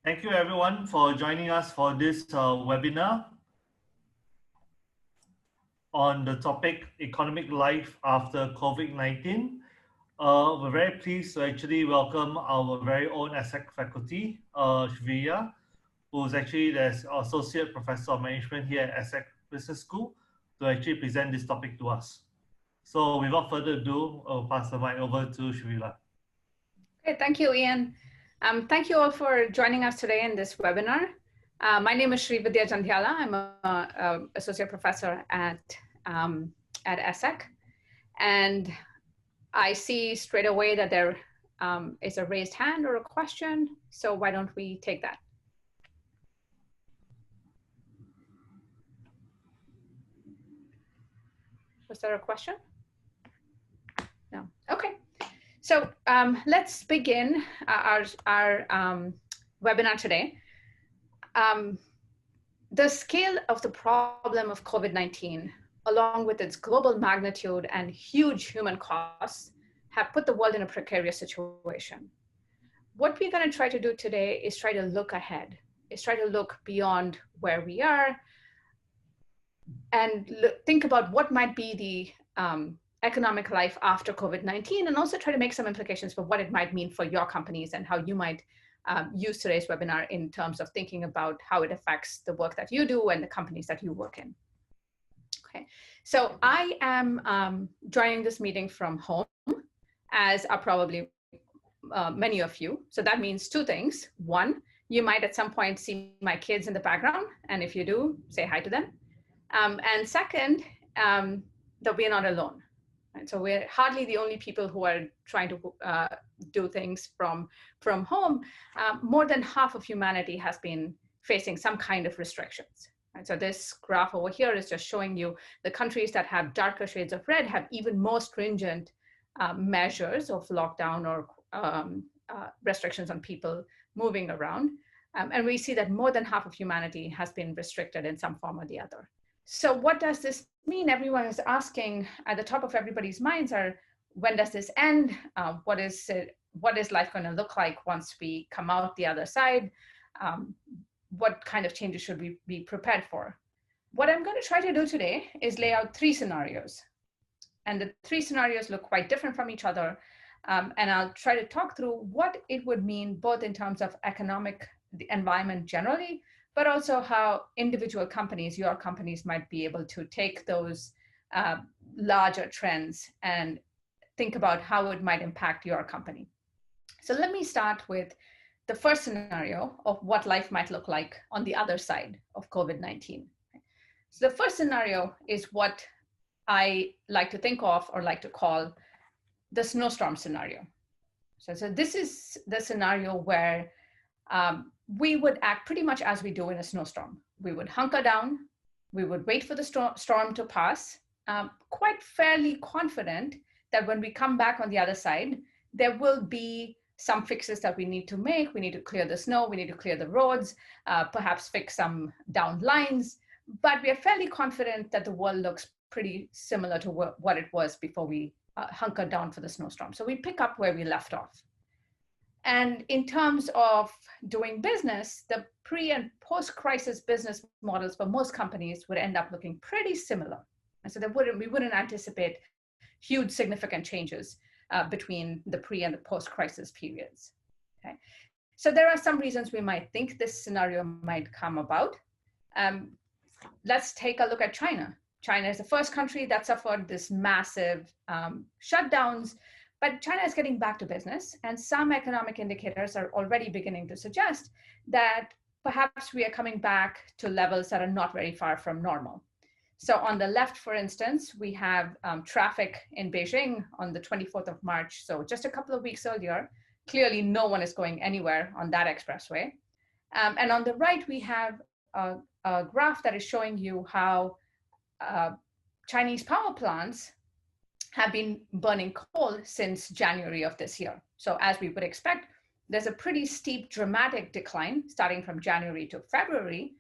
Thank you everyone for joining us for this webinar on the topic Economic Life After COVID-19. We're very pleased to actually welcome our very own ESSEC faculty, Srividya, who's actually the Associate Professor of Management here at ESSEC Business School, to actually present this topic to us. So without further ado, I'll pass the mic over to Srividya. Okay, thank you, Ian. Thank you all for joining us today in this webinar. My name is Srividya Jandhyala. I'm an associate professor at ESSEC. And I see straight away that there is a raised hand or a question. So why don't we take that? Was there a question? No, okay. So let's begin our webinar today. The scale of the problem of COVID-19, along with its global magnitude and huge human costs, have put the world in a precarious situation. What we're going to try to do today is try to look ahead, is try to look beyond where we are and think about what might be the economic life after COVID-19, and also try to make some implications for what it might mean for your companies and how you might use today's webinar in terms of thinking about how it affects the work that you do and the companies that you work in. Okay, so I am joining this meeting from home, as are probably many of you. So that means two things. One, you might at some point see my kids in the background, and if you do, say hi to them. And second, that we are not alone. And so we're hardly the only people who are trying to do things from home. More than half of humanity has been facing some kind of restrictions. And so this graph over here is just showing you the countries that have darker shades of red have even more stringent measures of lockdown or restrictions on people moving around. And we see that more than half of humanity has been restricted in some form or the other. So what does this mean? Everyone is asking at the top of everybody's minds are, when does this end? What is life going to look like once we come out the other side? What kind of changes should we be prepared for? What I'm going to try to do today is lay out three scenarios. And the three scenarios look quite different from each other. And I'll try to talk through what it would mean, both in terms of economic, the environment generally, but also how individual companies, your companies, might be able to take those larger trends and think about how it might impact your company. So let me start with the first scenario of what life might look like on the other side of COVID-19. So the first scenario is what I like to think of or like to call the snowstorm scenario. So this is the scenario where we would act pretty much as we do in a snowstorm. We would hunker down, we would wait for the storm to pass, quite fairly confident that when we come back on the other side, there will be some fixes that we need to make. We need to clear the snow, we need to clear the roads, perhaps fix some downed lines, but we are fairly confident that the world looks pretty similar to what it was before we hunkered down for the snowstorm. So we pick up where we left off. And in terms of doing business, the pre and post-crisis business models for most companies would end up looking pretty similar. And so we wouldn't anticipate huge significant changes between the pre and the post-crisis periods. Okay? So there are some reasons we might think this scenario might come about. Let's take a look at China. China is the first country that suffered this massive shutdowns. But China is getting back to business, and some economic indicators are already beginning to suggest that perhaps we are coming back to levels that are not very far from normal. So on the left, for instance, we have traffic in Beijing on the 24th of March, so just a couple of weeks earlier. Clearly, no one is going anywhere on that expressway. And on the right, we have a graph that is showing you how Chinese power plants have been burning coal since January of this year. So as we would expect, there's a pretty steep, dramatic decline starting from January to February.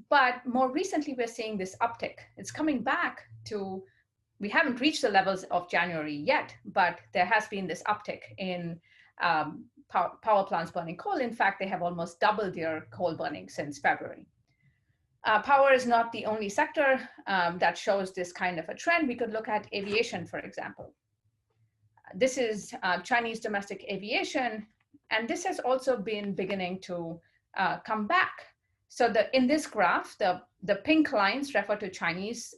But more recently, we're seeing this uptick. It's coming back to, we haven't reached the levels of January yet, but there has been this uptick in power plants burning coal. In fact, they have almost doubled their coal burning since February. Power is not the only sector that shows this kind of a trend. We could look at aviation, for example. This is Chinese domestic aviation, and this has also been beginning to come back. So in this graph, the pink lines refer to Chinese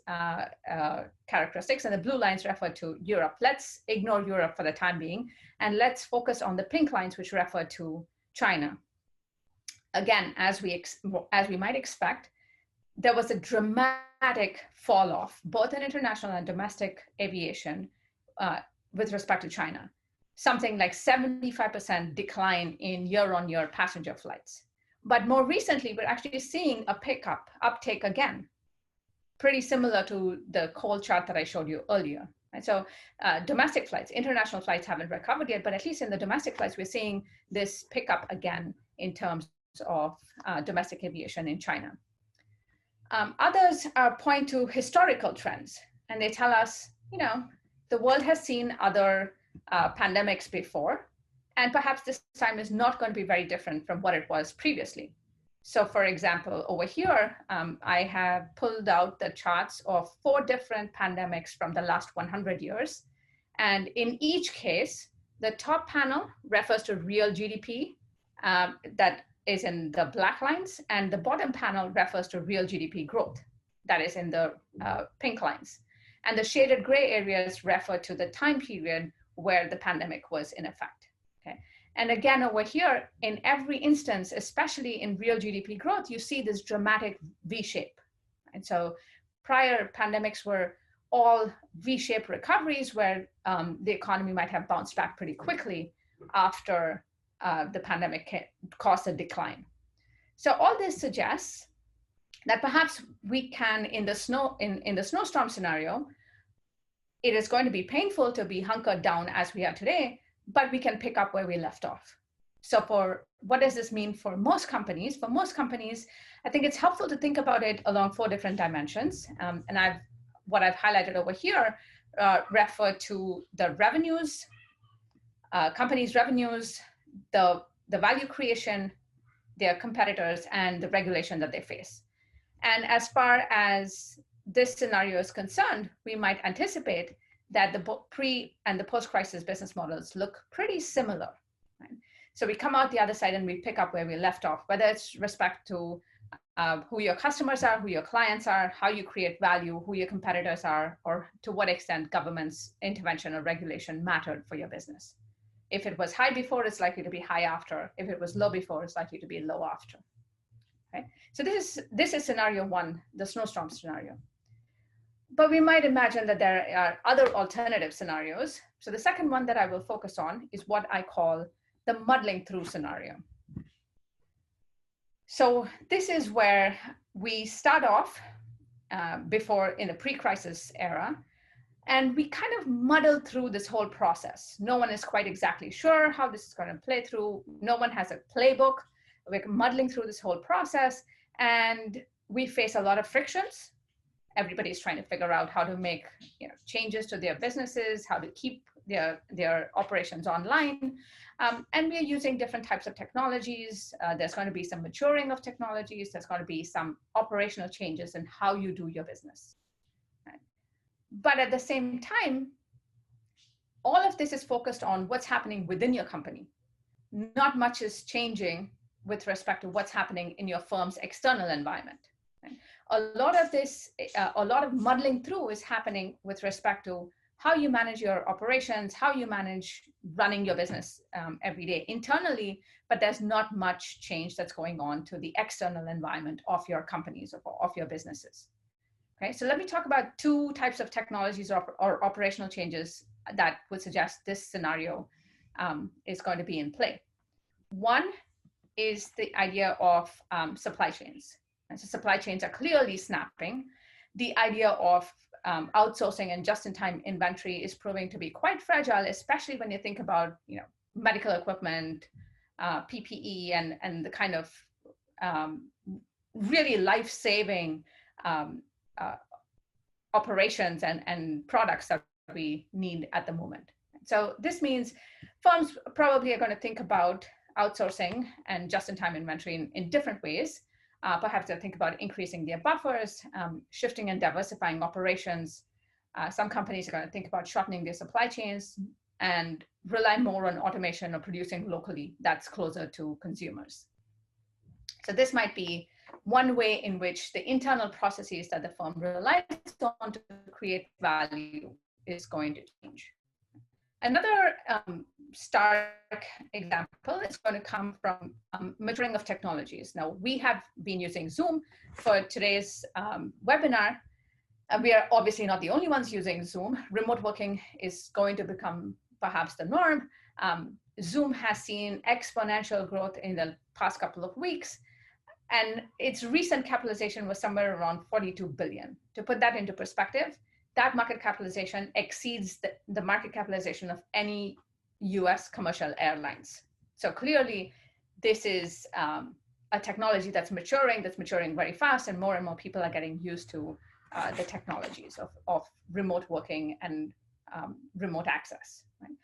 characteristics, and the blue lines refer to Europe. Let's ignore Europe for the time being, and let's focus on the pink lines, which refer to China. Again, as we might expect, there was a dramatic fall off, both in international and domestic aviation with respect to China. Something like 75% decline in year-on-year passenger flights. But more recently, we're actually seeing a uptake again, pretty similar to the coal chart that I showed you earlier. And so domestic flights, international flights haven't recovered yet, but at least in the domestic flights, we're seeing this pickup again in terms of domestic aviation in China. Others point to historical trends, and they tell us, the world has seen other pandemics before, and perhaps this time is not going to be very different from what it was previously. So for example, over here, I have pulled out the charts of 4 different pandemics from the last 100 years. And in each case, the top panel refers to real GDP that is in the black lines, and the bottom panel refers to real GDP growth that is in the pink lines. And the shaded gray areas refer to the time period where the pandemic was in effect. Okay. And again, over here, in every instance, especially in real GDP growth, you see this dramatic V-shape. And so prior pandemics were all V-shaped recoveries where the economy might have bounced back pretty quickly after the pandemic caused a decline. So all this suggests that perhaps we can, in the snowstorm scenario, it is going to be painful to be hunkered down as we are today, but we can pick up where we left off. So what does this mean for most companies? For most companies, I think it's helpful to think about it along 4 different dimensions. And what I've highlighted over here refer to the revenues, companies' revenues, the value creation, their competitors, and the regulation that they face. And as far as this scenario is concerned, we might anticipate that the pre and the post-crisis business models look pretty similar. Right? So we come out the other side and we pick up where we left off, whether it's respect to who your customers are, who your clients are, how you create value, who your competitors are, or to what extent government's intervention or regulation mattered for your business. If it was high before, it's likely to be high after. If it was low before, it's likely to be low after. Okay? So this is scenario 1, the snowstorm scenario. But we might imagine that there are other alternative scenarios. So the second one that I will focus on is what I call the muddling through scenario. So this is where we start off before in the pre-crisis era, and we kind of muddle through this whole process. No one is quite exactly sure how this is going to play through. No one has a playbook. We're muddling through this whole process, and we face a lot of frictions. Everybody's trying to figure out how to make changes to their businesses, how to keep their operations online. And we are using different types of technologies. There's going to be some maturing of technologies. There's going to be some operational changes in how you do your business. Right? But at the same time, all of this is focused on what's happening within your company. Not much is changing with respect to what's happening in your firm's external environment. Right? A lot of muddling through is happening with respect to how you manage your operations, how you manage running your business every day internally, but there's not much change that's going on to the external environment of your companies or of your businesses. Okay, so let me talk about 2 types of technologies or operational changes that would suggest this scenario is going to be in play. One is the idea of supply chains. And so supply chains are clearly snapping. The idea of outsourcing and just-in-time inventory is proving to be quite fragile, especially when you think about medical equipment, PPE, and the kind of really life-saving operations and products that we need at the moment. So this means firms probably are going to think about outsourcing and just-in-time inventory in different ways. Perhaps they'll think about increasing their buffers, shifting and diversifying operations. Some companies are going to think about shortening their supply chains and rely more on automation or producing locally that's closer to consumers. So this might be one way in which the internal processes that the firm relies on to create value is going to change. Another stark example is going to come from maturing of technologies. Now, we have been using Zoom for today's webinar. We are obviously not the only ones using Zoom. Remote working is going to become perhaps the norm. Zoom has seen exponential growth in the past couple of weeks, and its recent capitalization was somewhere around 42 billion. To put that into perspective, that market capitalization exceeds the market capitalization of any US commercial airlines. So clearly, this is a technology that's maturing very fast, and more people are getting used to the technologies of remote working and remote access. Right?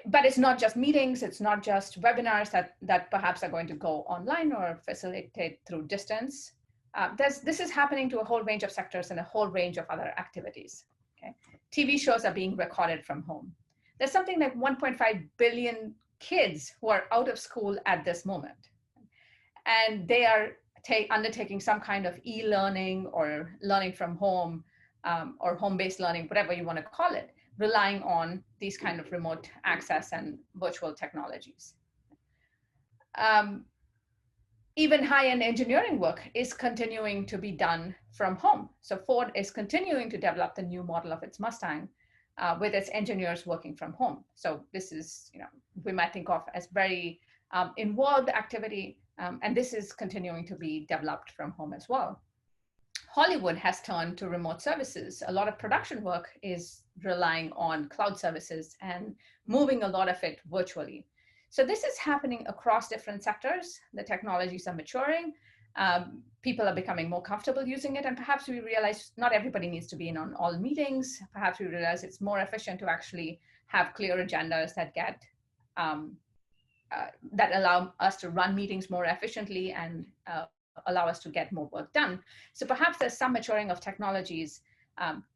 But it's not just meetings, it's not just webinars that perhaps are going to go online or facilitate through distance. This is happening to a whole range of sectors and a whole range of other activities. Okay? TV shows are being recorded from home. There's something like 1.5 billion kids who are out of school at this moment. And they are undertaking some kind of e-learning or learning from home or home-based learning, whatever you want to call it, relying on these kind of remote access and virtual technologies. Even high-end engineering work is continuing to be done from home. So Ford is continuing to develop the new model of its Mustang with its engineers working from home. So this is, we might think of as very involved activity, and this is continuing to be developed from home as well. Hollywood has turned to remote services. A lot of production work is relying on cloud services and moving a lot of it virtually. So this is happening across different sectors. The technologies are maturing. People are becoming more comfortable using it. And perhaps we realize not everybody needs to be in on all meetings. Perhaps we realize it's more efficient to actually have clear agendas that get that allow us to run meetings more efficiently and allow us to get more work done. So perhaps there's some maturing of technologies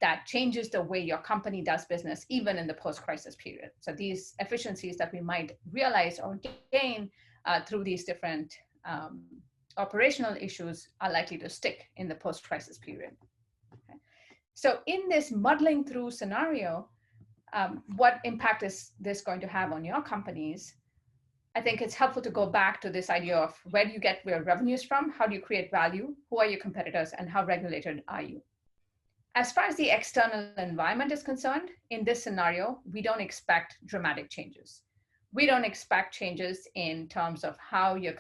that changes the way your company does business, even in the post-crisis period. So these efficiencies that we might realize or gain through these different operational issues are likely to stick in the post-crisis period. Okay. So in this muddling through scenario, what impact is this going to have on your companies? I think it's helpful to go back to this idea of where do you get your revenues from? How do you create value? Who are your competitors? And how regulated are you? As far as the external environment is concerned, in this scenario, we don't expect dramatic changes. We don't expect changes in terms of how your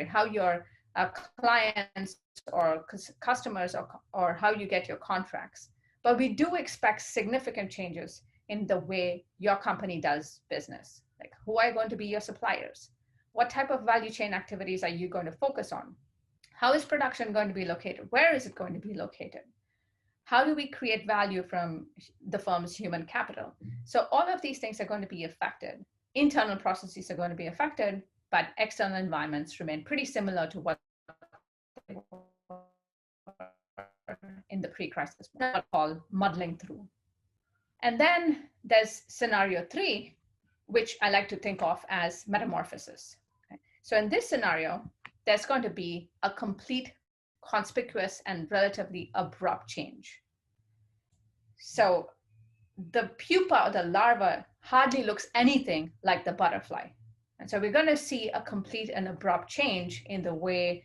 how your clients or customers or how you get your contracts. But we do expect significant changes in the way your company does business. Like, who are going to be your suppliers? What type of value chain activities are you going to focus on? How is production going to be located? Where is it going to be located? How do we create value from the firm's human capital? So all of these things are going to be affected. Internal processes are going to be affected, but external environments remain pretty similar to what they were in the pre-crisis, what we call muddling through. And then there's scenario 3, which I like to think of as metamorphosis. Okay? So in this scenario, there's going to be a complete, conspicuous, and relatively abrupt change. So the pupa or the larva hardly looks anything like the butterfly. And so we're going to see a complete and abrupt change in the way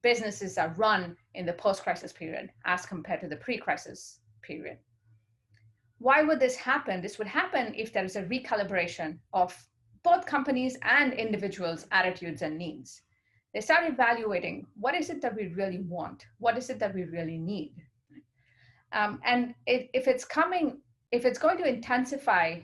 businesses are run in the post-crisis period as compared to the pre-crisis period. Why would this happen? This would happen if there is a recalibration of both companies and individuals' attitudes and needs. They start evaluating, what is it that we really want? What is it that we really need? And if it's going to intensify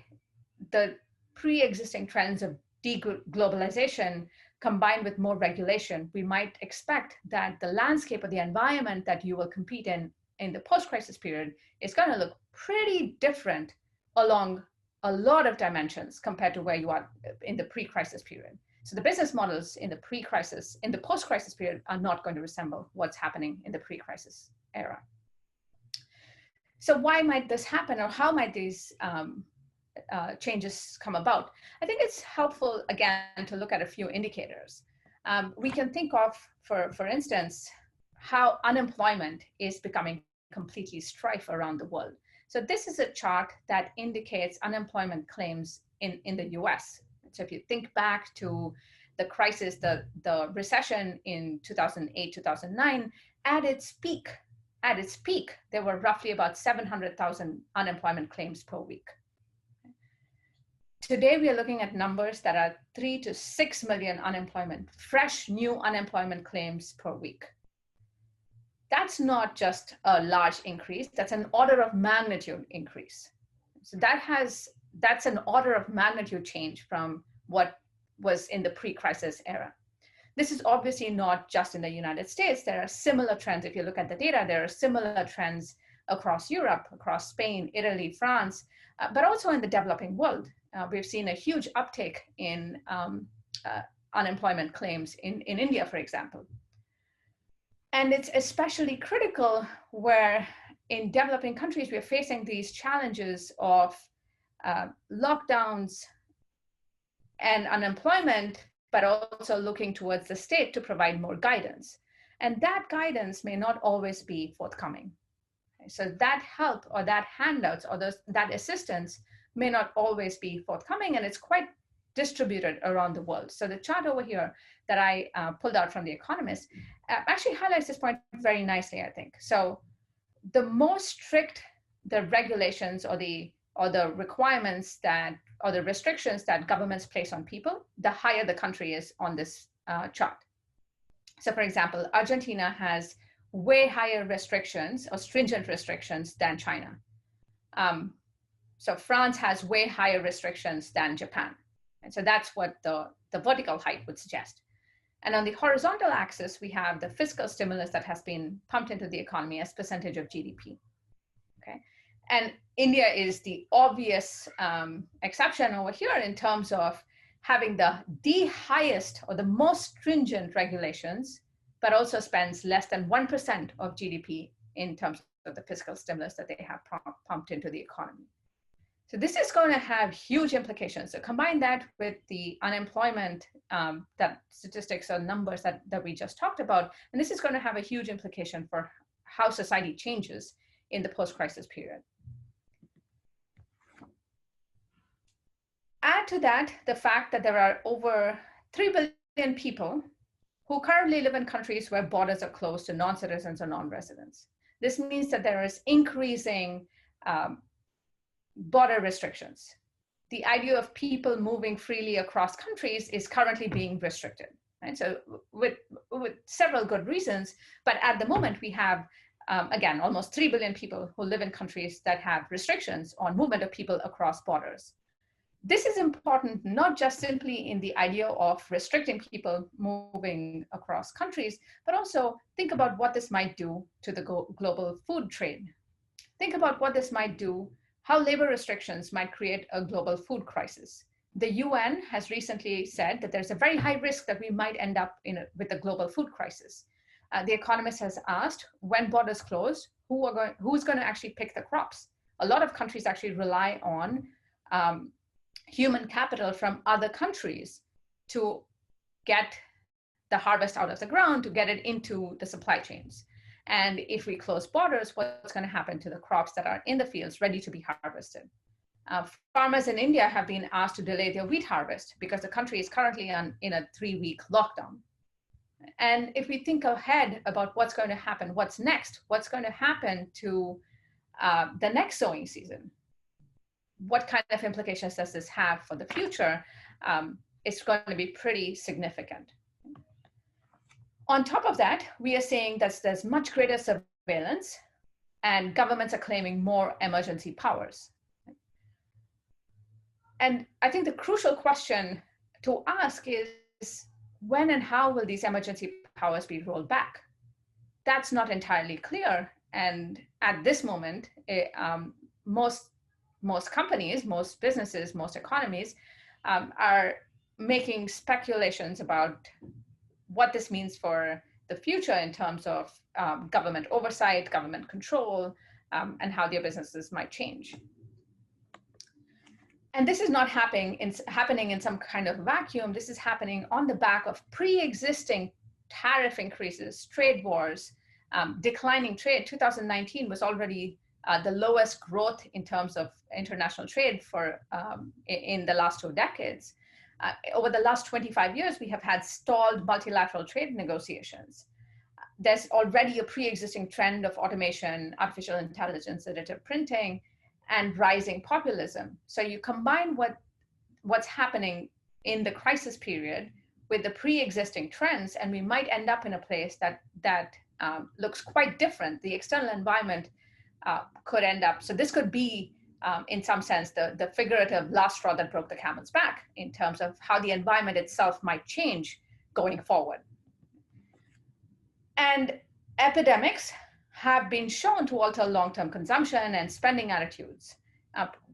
the pre-existing trends of deglobalization combined with more regulation, we might expect that the landscape or the environment that you will compete in the post-crisis period is going to look pretty different along a lot of dimensions compared to where you are in the pre-crisis period. So the business models in the pre-crisis, in the post-crisis period are not going to resemble what's happening in the pre-crisis era. So why might this happen, or how might these changes come about? I think it's helpful, again, to look at a few indicators. We can think of, for instance, how unemployment is becoming completely strife around the world. So this is a chart that indicates unemployment claims in the US. So if you think back to the crisis, the recession in 2008, 2009, at its peak, there were roughly about 700,000 unemployment claims per week. Today, we are looking at numbers that are 3 to 6 million fresh new unemployment claims per week. That's not just a large increase, that's an order of magnitude increase. So that's an order of magnitude change from what was in the pre-crisis era. This is obviously not just in the United States. There are similar trends. If you look at the data, there are similar trends across Europe, across Spain, Italy, France, but also in the developing world. We've seen a huge uptick in unemployment claims in India, for example. And it's especially critical where in developing countries, we're facing these challenges of lockdowns and unemployment, but also looking towards the state to provide more guidance. And that guidance may not always be forthcoming. So that help or that handouts or that assistance may not always be forthcoming, and it's quite distributed around the world. So the chart over here that I pulled out from The Economist actually highlights this point very nicely, I think. So the more strict the regulations or the requirements that, or the restrictions that governments place on people, the higher the country is on this chart. So for example, Argentina has way higher restrictions or stringent restrictions than China. So France has way higher restrictions than Japan. And so that's what the vertical height would suggest. And on the horizontal axis, we have the fiscal stimulus that has been pumped into the economy as percentage of GDP. Okay, and India is the obvious exception over here in terms of having the highest or the most stringent regulations, but also spends less than 1% of GDP in terms of the fiscal stimulus that they have pumped into the economy. So this is going to have huge implications. So combine that with the unemployment that statistics or numbers that we just talked about, and this is going to have a huge implication for how society changes in the post-crisis period. Add to that the fact that there are over 3 billion people who currently live in countries where borders are closed to non-citizens or non-residents. This means that there is increasing border restrictions. The idea of people moving freely across countries is currently being restricted. Right? So with several good reasons, but at the moment we have, again, almost 3 billion people who live in countries that have restrictions on movement of people across borders. This is important, not just simply in the idea of restricting people moving across countries, but also think about what this might do to the global food trade. Think about what this might do, how labor restrictions might create a global food crisis. The UN has recently said that there's a very high risk that we might end up with a global food crisis. The Economist has asked, when borders close, who's going to actually pick the crops? A lot of countries actually rely on human capital from other countries to get the harvest out of the ground, to get it into the supply chains. And if we close borders, what's going to happen to the crops that are in the fields ready to be harvested? Farmers in India have been asked to delay their wheat harvest because the country is currently in a 3-week lockdown. And if we think ahead about what's going to happen, what's next, what's going to happen to the next sowing season, what kind of implications does this have for the future? It's going to be pretty significant. On top of that, we are seeing that there's much greater surveillance and governments are claiming more emergency powers. And I think the crucial question to ask is, when and how will these emergency powers be rolled back? That's not entirely clear. And at this moment, most most companies, most businesses, most economies are making speculations about what this means for the future in terms of government oversight, government control, and how their businesses might change. And this is not happening in some kind of vacuum. This is happening on the back of pre-existing tariff increases, trade wars, declining trade. 2019 was already the lowest growth in terms of international trade for in the last 2 decades. Over the last 25 years, we have had stalled multilateral trade negotiations. There's already a pre-existing trend of automation, artificial intelligence, additive printing, and rising populism. So you combine what's happening in the crisis period with the pre-existing trends, and we might end up in a place that looks quite different. The external environment could end up, so this could be, in some sense, the figurative last straw that broke the camel's back in terms of how the environment itself might change going forward. And epidemics have been shown to alter long-term consumption and spending attitudes.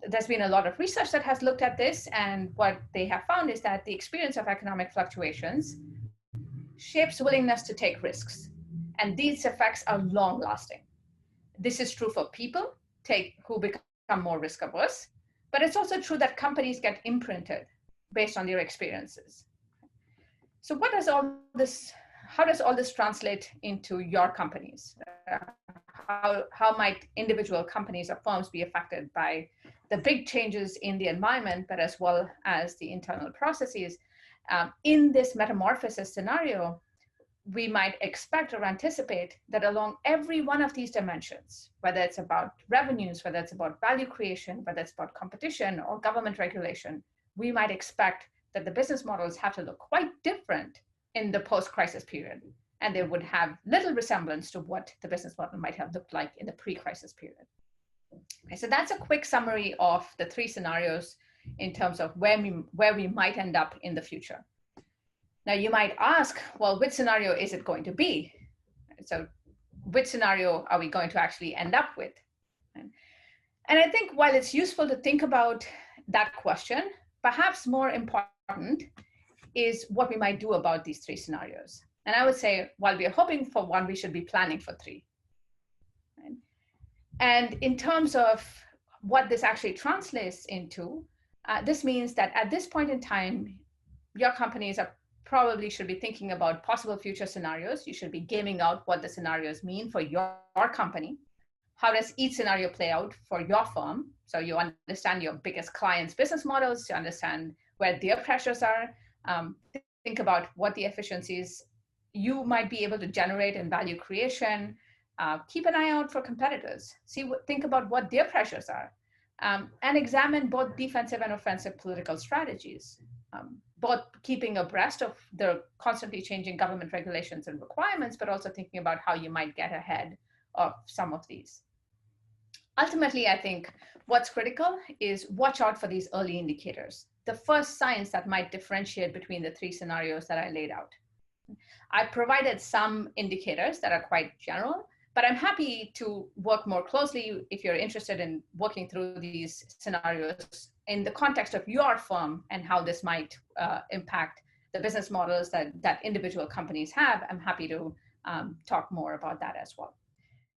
There's been a lot of research that has looked at this, and what they have found is that the experience of economic fluctuations shapes willingness to take risks, and these effects are long-lasting. This is true for people who become more risk-averse, but it's also true that companies get imprinted based on their experiences. So how does all this translate into your companies? How might individual companies or firms be affected by the big changes in the environment, but as well as the internal processes? In this metamorphosis scenario, we might expect or anticipate that along every one of these dimensions, whether it's about revenues, whether it's about value creation, whether it's about competition or government regulation, we might expect that the business models have to look quite different in the post-crisis period, and they would have little resemblance to what the business model might have looked like in the pre-crisis period. Okay, so that's a quick summary of the 3 scenarios in terms of where we might end up in the future. Now you might ask, well, which scenario is it going to be? So which scenario are we going to actually end up with? And I think while it's useful to think about that question, perhaps more important is what we might do about these 3 scenarios. And I would say, while we are hoping for 1, we should be planning for 3. Right? And in terms of what this actually translates into, this means that at this point in time, your companies probably should be thinking about possible future scenarios. You should be gaming out what the scenarios mean for your company. How does each scenario play out for your firm? So you understand your biggest clients' business models, you understand where their pressures are, think about what the efficiencies you might be able to generate in value creation, keep an eye out for competitors, think about what their pressures are, and examine both defensive and offensive political strategies, both keeping abreast of the constantly changing government regulations and requirements, but also thinking about how you might get ahead of some of these. Ultimately, I think what's critical is watch out for these early indicators, the first signs that might differentiate between the 3 scenarios that I laid out. I provided some indicators that are quite general, but I'm happy to work more closely if you're interested in working through these scenarios in the context of your firm and how this might impact the business models that individual companies have. I'm happy to talk more about that as well.